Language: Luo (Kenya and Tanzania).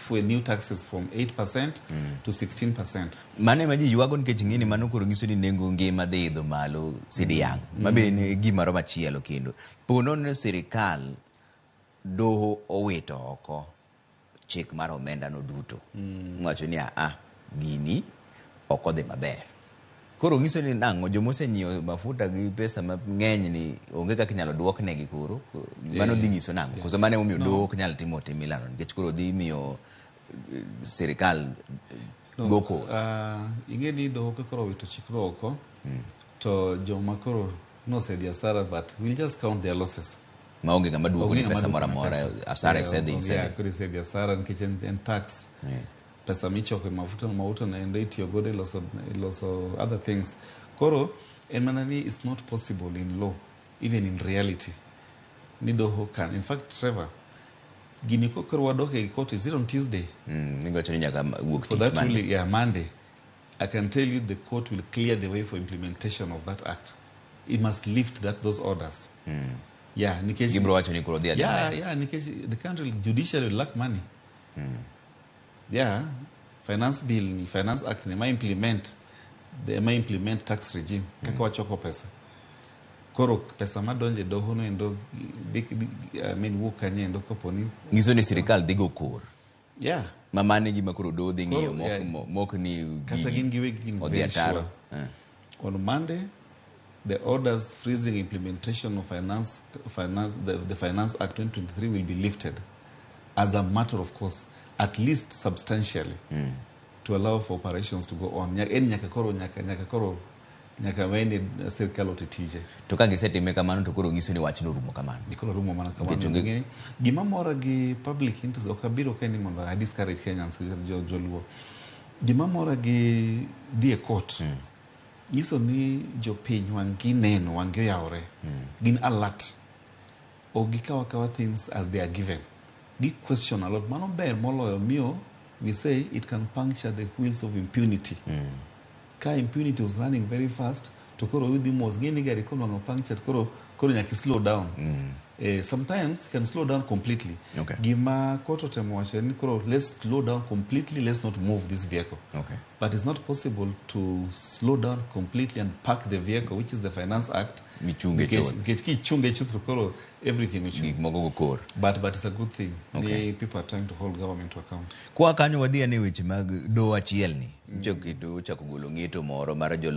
for new taxes from 8% to 16%. Mane maji yuago nikech ng'ini mano koro nyiso ni nengo ngima dhi idho malo sidiang. Mabe ne gimoro machielo kendo. Pono ne sirkal doho owito oko chik mar omenda no duto. Ngwacho ni gini oko dhi maber. Koro ngiso ni nango jomose nyiewo mafuta gi pesa mang'eny ni onge kaka inyalo duoknegi koro mano dhi nyiso nango koso mane omiyo doho ok nyal timo timilano nikech koro dhi miyo sirkal goko ing'e ni doho koro owito chikro oko to joma koro nosedi asara but we'll just count their losses maonge kama duogo ni pesa mora mora asara isedhi koro isedi asara nikech en tax pesa michoko mafuta na endo itiyo godo iloso other things. Koro en mana ni it's not possible in law, even in reality. Ni doho can. In fact, Trevor, gini koro wadoke i court is it on Tuesday? For that ruling, yeah, Monday. I can tell you the court will clear the way for implementation of that act. It must lift those orders. Yeah, Nikesh. Yeah, Nikesh, the country judiciary will lack money. Yeah, finance bill, finance act, they might implement tax regime. Kako wachoko pesa. Koro pesa madonje doho no endo, I mean, wukanye endo koponi. Ngiso ni sirkal digo kor. Yeah. Mamane gima koro do dingio mok ni kata gin very sure. On Monday, the orders freezing implementation of the Finance Act 2023 will be lifted as a matter of course. At least substantially to allow for operations to go on. Nyaka wene sirkal otitije. To ka gisetime kamano to koro ngiso ni wach no rumo kamano. Dikoro rumo mana kamano. Gima mora gi public interest okabiro keni mondo I discourage Kenyans joluo. Gima mora gi die court. Ngiso ni jopiny wangi neno wangi yaore. Gin alert. Ogikawa things as they are given. Big question a lot. Mano ber moloyo mio we say it can puncture the wheels of impunity. Ka impunity was running very fast to koro with them was gaining gari kono punctured koro nyaki slow down. Sometimes can slow down completely. Okay. Gima koto temwache ni koro let's slow down completely, let's not move this vehicle. Okay. But it's not possible to slow down completely and park the vehicle, which is the Finance Act. Everything but it's a good thing. Okay. People are trying to hold government to account. Kwa kanyo wadia ni weche mag do achiel ni. Chako golo ng'eto moro mar